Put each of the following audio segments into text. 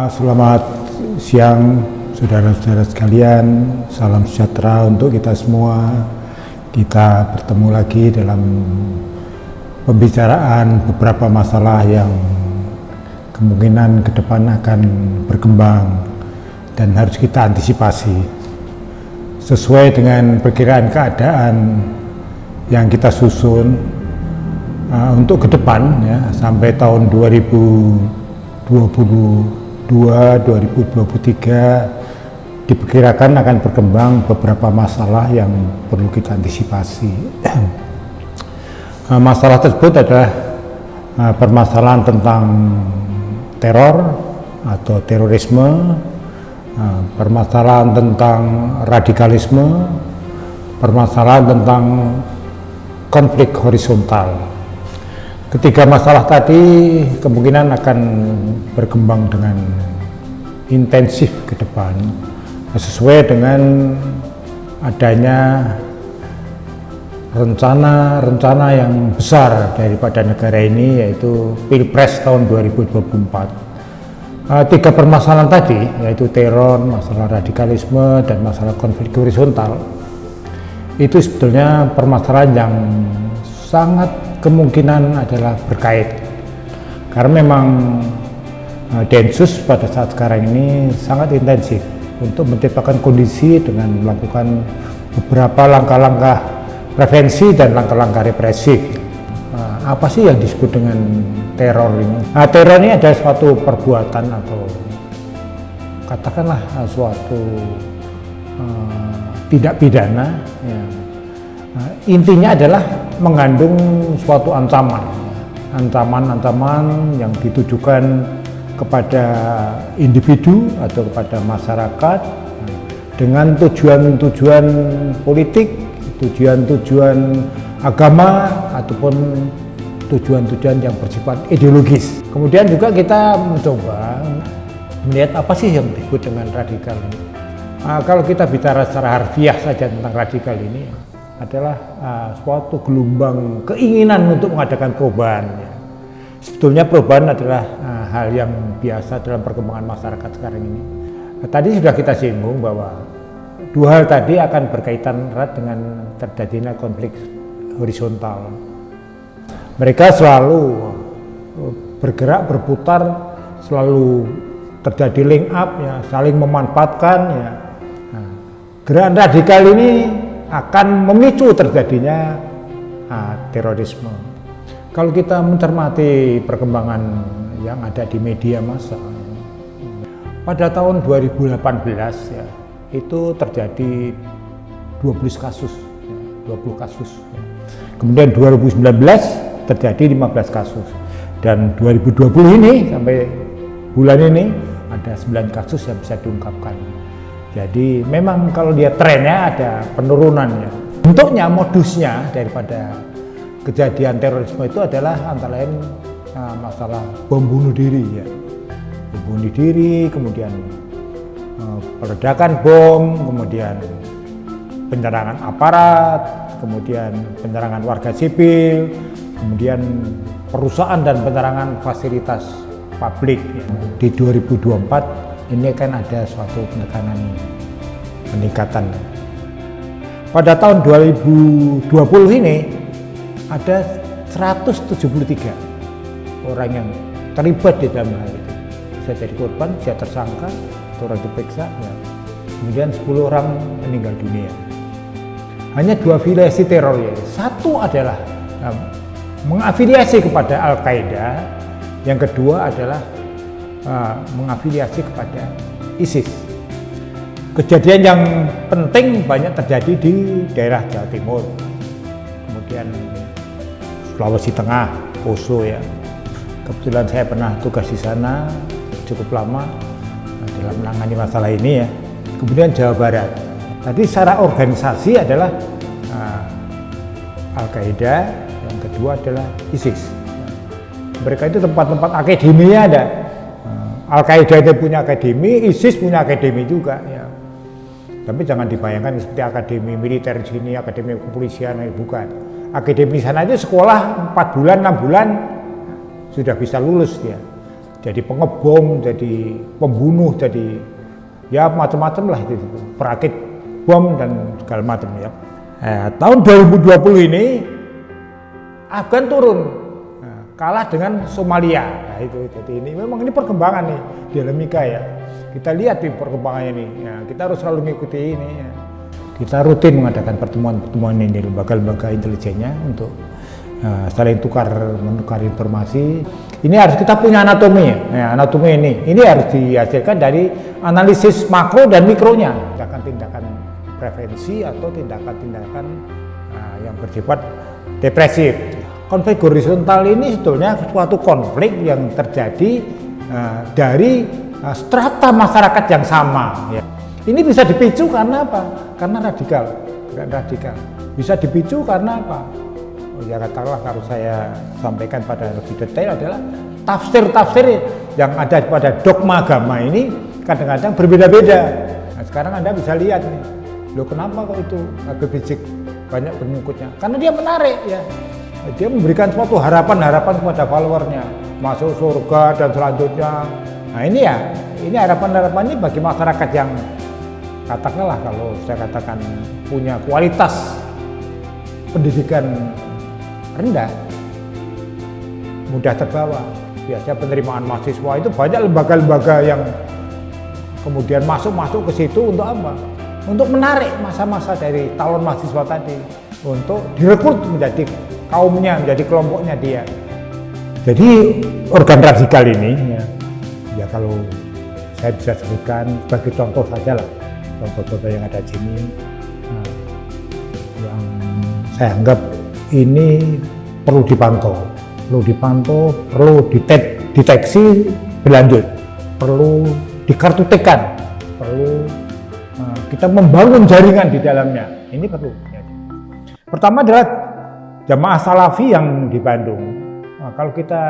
Selamat siang saudara-saudara sekalian, salam sejahtera untuk kita semua. Kita bertemu lagi dalam pembicaraan beberapa masalah yang kemungkinan ke depan akan berkembang dan harus kita antisipasi sesuai dengan perkiraan keadaan yang kita susun untuk ke depan ya, sampai tahun 2023 diperkirakan akan berkembang beberapa masalah yang perlu kita antisipasi. Masalah tersebut adalah permasalahan tentang teror atau terorisme, permasalahan tentang radikalisme, permasalahan tentang konflik horizontal. Ketiga masalah tadi kemungkinan akan berkembang dengan intensif ke depan sesuai dengan adanya rencana yang besar daripada negara ini, yaitu Pilpres tahun 2024. Tiga permasalahan tadi, yaitu teror, masalah radikalisme, dan masalah konflik horizontal, itu sebetulnya permasalahan yang sangat kemungkinan adalah berkait, karena memang Densus pada saat sekarang ini sangat intensif untuk menciptakan kondisi dengan melakukan beberapa langkah-langkah prevensi dan langkah-langkah represif. Apa sih yang disebut dengan teror ini? Teror ini adalah suatu perbuatan atau katakanlah suatu tidak pidana ya. Intinya adalah mengandung suatu ancaman yang ditujukan kepada individu atau kepada masyarakat dengan tujuan-tujuan politik, tujuan-tujuan agama, ataupun tujuan-tujuan yang bersifat ideologis. Kemudian juga kita mencoba melihat apa sih yang disebut dengan radikal ini. Kalau kita bicara secara harfiah saja tentang radikal ini, adalah suatu gelombang keinginan untuk mengadakan perubahan. Sebetulnya perubahan adalah hal yang biasa dalam perkembangan masyarakat sekarang ini. Tadi sudah kita singgung bahwa dua hal tadi akan berkaitan erat dengan terjadinya konflik horizontal. Mereka selalu bergerak, berputar, selalu terjadi link up, ya, saling memanfaatkan. Ya. Gerakan radikal ini akan memicu terjadinya terorisme. Kalau kita mencermati perkembangan yang ada di media massa, pada tahun 2018 ya, itu terjadi 20 kasus. Ya. Kemudian 2019 terjadi 15 kasus. Dan 2020 ini sampai bulan ini ada 9 kasus yang bisa diungkapkan. Jadi memang kalau dia trennya ada penurunannya. Bentuknya, modusnya daripada kejadian terorisme itu adalah antara lain masalah bom bunuh diri ya. Bom bunuh diri, kemudian peledakan bom, kemudian penyerangan aparat, kemudian penyerangan warga sipil, kemudian perusahaan dan penyerangan fasilitas publik ya. Di 2024 ini kan ada suatu peningkatan. Pada tahun 2020 ini ada 173 orang yang terlibat di dalam hal itu. Bisa jadi korban, bisa tersangka, atau orang diperiksa. Ya. Kemudian 10 orang meninggal dunia. Hanya 2 afiliasi teror ya. Satu adalah mengafiliasi kepada Al-Qaeda, yang kedua adalah mengafiliasi kepada ISIS. Kejadian yang penting banyak terjadi di daerah Jawa Timur, kemudian Sulawesi Tengah, Poso ya. Kebetulan saya pernah tugas di sana cukup lama dalam menangani masalah ini ya. Kemudian Jawa Barat. Tadi secara organisasi adalah Al-Qaeda, yang kedua adalah ISIS. Mereka itu tempat-tempat akademinya ada. Al-Qaeda itu punya akademi, ISIS punya akademi juga ya. Tapi jangan dibayangkan seperti akademi militer di sini, akademi kepolisian, bukan. Akademi sana itu sekolah 4 bulan, 6 bulan sudah bisa lulus dia. jadi pengebom, jadi pembunuh, jadi ya macam-macam lah itu, perakit bom dan segala macam ya. Tahun 2020 ini Afgan turun, kalah dengan Somalia. Nah, itu jadi ini memang ini perkembangan nih dinamika ya. Kita lihat di perkembangannya nih. Ya, kita harus selalu mengikuti ini. Ya. Kita rutin mengadakan pertemuan-pertemuan ini lembaga-lembaga intelijennya untuk saling menukar informasi. Ini harus kita punya anatomi ya. Anatomi ini harus dihasilkan dari analisis makro dan mikronya. Tindakan-tindakan prevensi atau tindakan-tindakan yang bersifat depresif. Konflik horizontal ini sebetulnya suatu konflik yang terjadi dari strata masyarakat yang sama. Ya. Ini bisa dipicu karena apa? Karena radikal. Bisa dipicu karena apa? Ya katakanlah kalau saya sampaikan pada lebih detail adalah tafsir-tafsir yang ada pada dogma agama ini kadang-kadang berbeda-beda. Nah, sekarang Anda bisa lihat nih, loh kenapa kok itu Habib Rizik banyak pengikutnya? Karena dia menarik ya. Dia memberikan suatu harapan-harapan kepada followernya, masuk surga dan selanjutnya. Nah ini harapan-harapan ini bagi masyarakat yang katakanlah kalau saya katakan punya kualitas pendidikan rendah, mudah terbawa. Biasanya penerimaan mahasiswa itu banyak lembaga-lembaga yang kemudian masuk ke situ untuk apa? Untuk menarik masa-masa dari calon mahasiswa tadi untuk direkrut menjadi kaumnya, menjadi kelompoknya dia. Jadi organ radikal ini ya kalau saya bisa sebutkan sebagai contoh saja lah, contoh-contoh yang ada di sini yang saya anggap ini perlu dipantau, perlu dideteksi berlanjut, perlu dikartotekan, perlu kita membangun jaringan di dalamnya. Ini perlu. Pertama adalah Jamaah Salafi yang di Bandung. Nah, kalau kita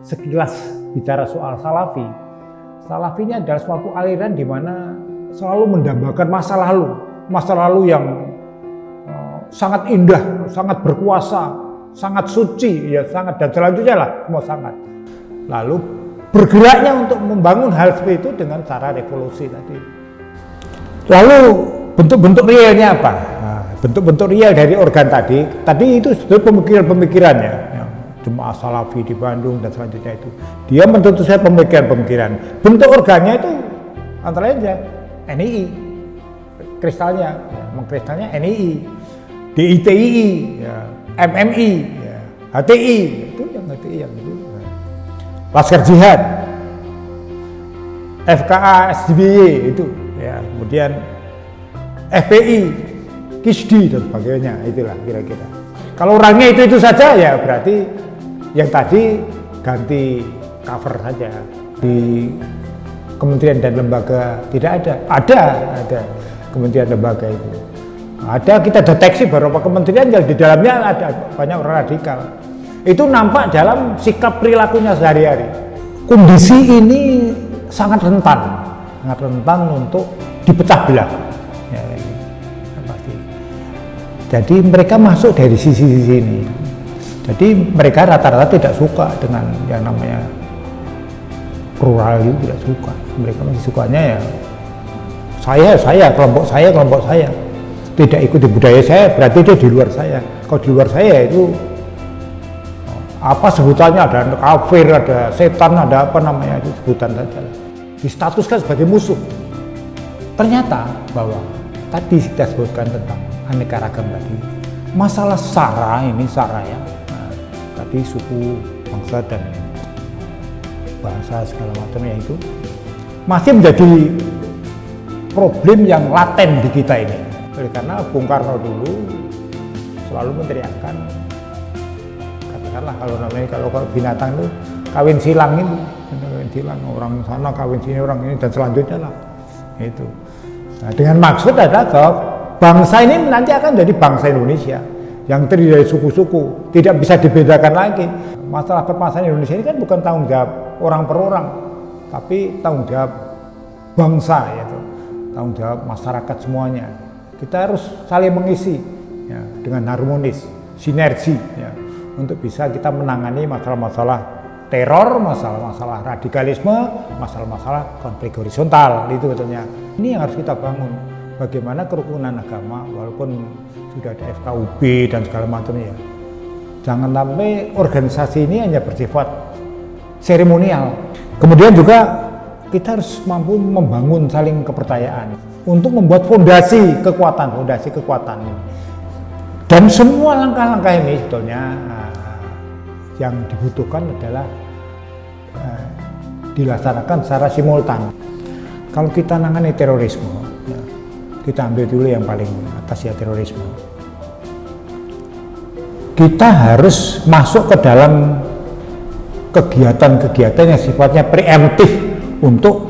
sekilas bicara soal Salafi, Salafi ini adalah suatu aliran di mana selalu mendambakan masa lalu yang sangat indah, sangat berkuasa, sangat suci, ya sangat dan selanjutnya lah, semua sangat. Lalu bergeraknya untuk membangun hal seperti itu dengan cara revolusi tadi. Lalu bentuk-bentuk realnya apa? Nah, bentuk-bentuk real dari organ tadi itu sebetulnya pemikiran-pemikirannya. Jemaah Salafi di Bandung dan selanjutnya itu. Dia menentu saya pemikiran-pemikiran. Bentuk organnya itu antara lain ya NII, kristalnya, mengkristalnya NII, DITII, ya, MMI, ya, HTI, itu yang HTI yang itu. Laskar Jihad, FKA SDBY itu, ya, kemudian FPI, KISDI dan sebagainya, itulah kira-kira. Kalau orangnya itu saja ya berarti yang tadi ganti cover saja. Di kementerian dan lembaga tidak ada kementerian lembaga itu. Ada kita deteksi beberapa kementerian yang di dalamnya ada banyak orang radikal. Itu nampak dalam sikap perilakunya sehari-hari. Kondisi ini sangat rentan untuk dipecah belah. Ya, pasti. Jadi mereka masuk dari sisi ini. Jadi mereka rata-rata tidak suka dengan yang namanya plural itu, tidak suka. Mereka masih sukanya ya saya, kelompok saya. Tidak ikuti budaya saya, berarti dia di luar saya. Kalau di luar saya itu apa sebutannya, ada kafir, ada setan, ada apa namanya, itu sebutan saja. Distatuskan sebagai musuh. Ternyata bahwa tadi kita sebutkan tentang aneka ragam tadi, masalah sara ya, tadi suku, bangsa dan bahasa segala macamnya itu masih menjadi problem yang laten di kita ini. Oleh karena Bung Karno dulu selalu menteriakkan, katakanlah kalau binatang itu kawin silang itu, orang sana kawin sini, orang ini dan selanjutnya lah itu. Nah, dengan maksud adalah bahwa bangsa ini nanti akan jadi bangsa Indonesia yang terdiri dari suku-suku, tidak bisa dibedakan lagi. Masalah permasalahan Indonesia ini kan bukan tanggung jawab orang per orang, tapi tanggung jawab bangsa, yaitu tanggung jawab masyarakat semuanya. Kita harus saling mengisi ya, dengan harmonis, sinergi ya, untuk bisa kita menangani masalah-masalah teror, masalah-masalah radikalisme, masalah-masalah konflik horizontal, itu betulnya. Ini yang harus kita bangun. Bagaimana kerukunan agama, walaupun sudah ada FKUB dan segala macamnya. Jangan sampai organisasi ini hanya bersifat seremonial. Kemudian juga kita harus mampu membangun saling kepercayaan untuk membuat fondasi kekuatan ini. Dan semua langkah-langkah ini sebetulnya yang dibutuhkan adalah dilaksanakan secara simultan. Kalau kita nangani terorisme, kita ambil dulu yang paling atas ya, terorisme. Kita harus masuk ke dalam kegiatan-kegiatan yang sifatnya preemptif untuk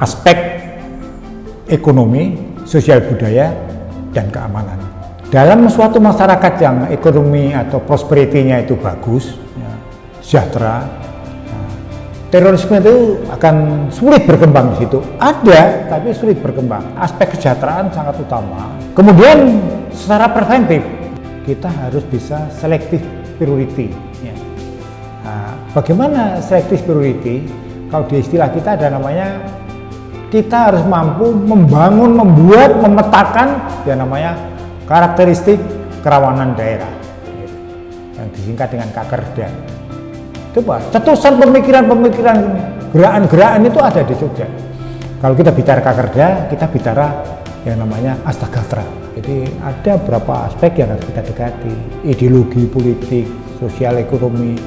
aspek ekonomi, sosial budaya, dan keamanan. Dalam suatu masyarakat yang ekonomi atau prosperity-nya itu bagus, sejahtera, terorisme itu akan sulit berkembang di situ. Ada, tapi sulit berkembang. Aspek kesejahteraan sangat utama. Kemudian secara preventif, kita harus bisa selective priority. Bagaimana selective priority? Kalau di istilah kita ada namanya, kita harus mampu membangun, membuat, memetakan yang namanya karakteristik kerawanan daerah, yang disingkat dengan Kakerda. Coba, cetusan pemikiran-pemikiran, gerakan-gerakan itu ada di Jogja. Kalau kita bicara Kakerda, kita bicara yang namanya Astagastra. Jadi ada beberapa aspek yang harus kita dekati, ideologi, politik, sosial, ekonomi,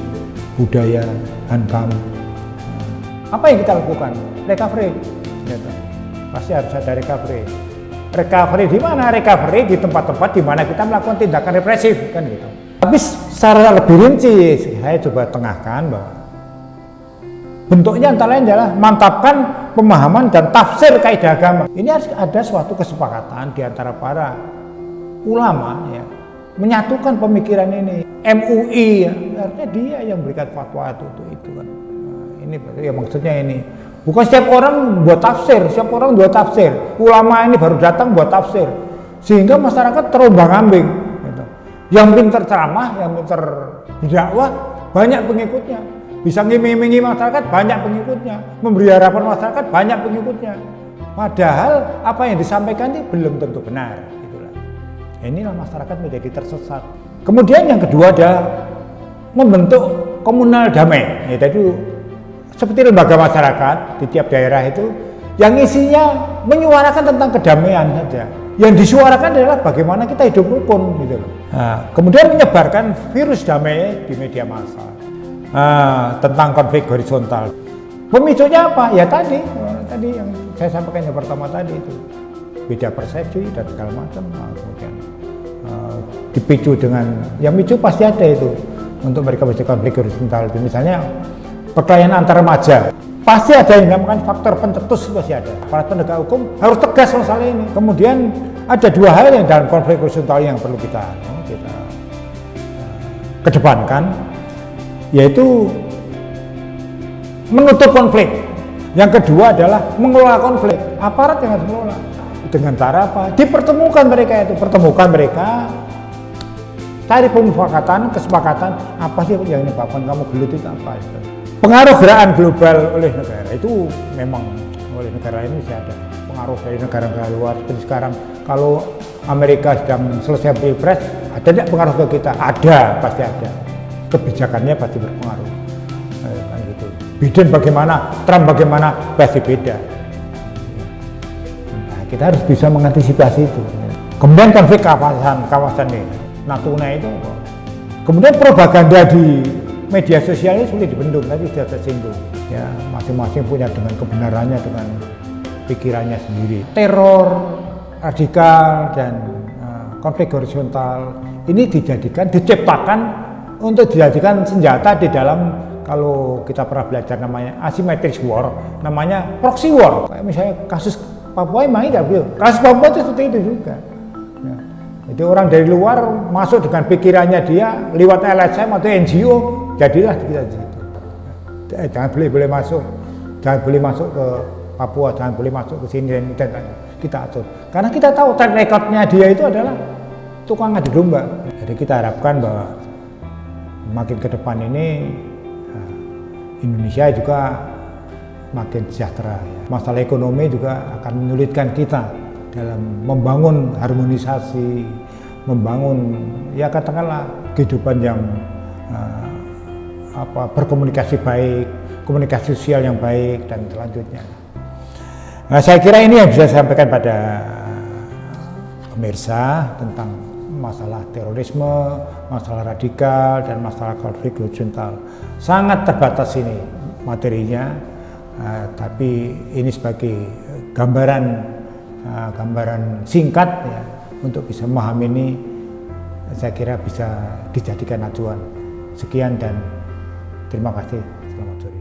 budaya, hankam. Apa yang kita lakukan? Recovery. Gitu. Pasti harus ada recovery. Recovery di mana? Recovery di tempat-tempat di mana kita melakukan tindakan represif, kan gitu. Tapi secara lebih rinci, saya coba tengahkan bahwa bentuknya antara lain adalah mantapkan pemahaman dan tafsir kaidah agama. Ini harus ada suatu kesepakatan di antara para ulama, ya, menyatukan pemikiran ini. MUI, ya, artinya dia yang berikan fatwa itu kan. Nah, ini ya maksudnya ini. Bukan setiap orang buat tafsir, setiap orang buat tafsir. Ulama ini baru datang buat tafsir, sehingga masyarakat terombang-ambing. Gitu. Yang pintar ceramah, yang pintar berdakwah, banyak pengikutnya. Bisa ngiming-imingi masyarakat, banyak pengikutnya. Memberi harapan masyarakat, banyak pengikutnya. Padahal apa yang disampaikan ini belum tentu benar. Itulah. Inilah masyarakat menjadi tersesat. Kemudian yang kedua adalah membentuk komunal damai. Ya, tadi seperti lembaga masyarakat di tiap daerah itu yang isinya menyuarakan tentang kedamaian saja. Yang disuarakan adalah bagaimana kita hidup rukun gitu loh. Nah, kemudian menyebarkan virus damai di media massa tentang konflik horizontal. Pemicunya apa? Ya tadi yang saya sampaikan yang pertama tadi itu beda persepsi dan segala macam. Kemudian dipicu dengan yang micu pasti ada itu untuk mereka bisa konflik horizontal itu misalnya perkelahian antar remaja, pasti ada yang namanya faktor pencetus, pasti ada. Para penegak hukum harus tegas masalah ini. Kemudian ada dua hal yang dalam konflik horizontal yang perlu kita kedepankan, yaitu menutup konflik. Yang kedua adalah mengelola konflik. Aparat yang harus mengelola. Dengan cara apa? Dipertemukan mereka itu, cari pemufakatan, kesepakatan, apa sih yang menyebabkan kamu gelut itu apa? Pengaruh gerakan global oleh negara itu memang oleh negara ini masih ada pengaruh dari negara-negara luar. Seperti sekarang kalau Amerika sedang selesai pilpres, ada tidak pengaruh ke kita? Ada, pasti ada. Kebijakannya pasti berpengaruh. Kan gitu. Biden bagaimana, Trump bagaimana, pasti beda. Nah, kita harus bisa mengantisipasi itu. Kemudian konflik kawasan ini, Natuna itu. Kemudian propaganda di media sosial ini sulit dibendung, tadi sudah tersinggung. Ya, masing-masing punya dengan kebenarannya, dengan pikirannya sendiri. Teror, radikal, dan konflik horizontal ini diciptakan untuk dijadikan senjata di dalam, kalau kita pernah belajar namanya asymmetric war, namanya proxy war. Kayak misalnya kasus Papua emang tidak begitu. Kasus Papua itu seperti itu juga. Ya. Jadi orang dari luar masuk dengan pikirannya dia lewat LSM atau NGO, jadilah kita di situ. Jangan boleh masuk, jangan boleh masuk ke Papua, jangan boleh masuk ke sini dan kita atur. Karena kita tahu track recordnya dia itu adalah tukang adu domba. Jadi kita harapkan bahwa makin ke depan ini Indonesia juga makin sejahtera. Masalah ekonomi juga akan menyulitkan kita dalam membangun harmonisasi, membangun ya katakanlah kehidupan yang berkomunikasi baik, komunikasi sosial yang baik dan selanjutnya. Nah, saya kira ini yang bisa saya sampaikan pada pemirsa tentang masalah terorisme, masalah radikal, dan masalah konflik horizontal. Sangat terbatas ini materinya, tapi ini sebagai gambaran singkat ya, untuk bisa memahami ini, saya kira bisa dijadikan acuan. Sekian dan terima kasih. Selamat sore.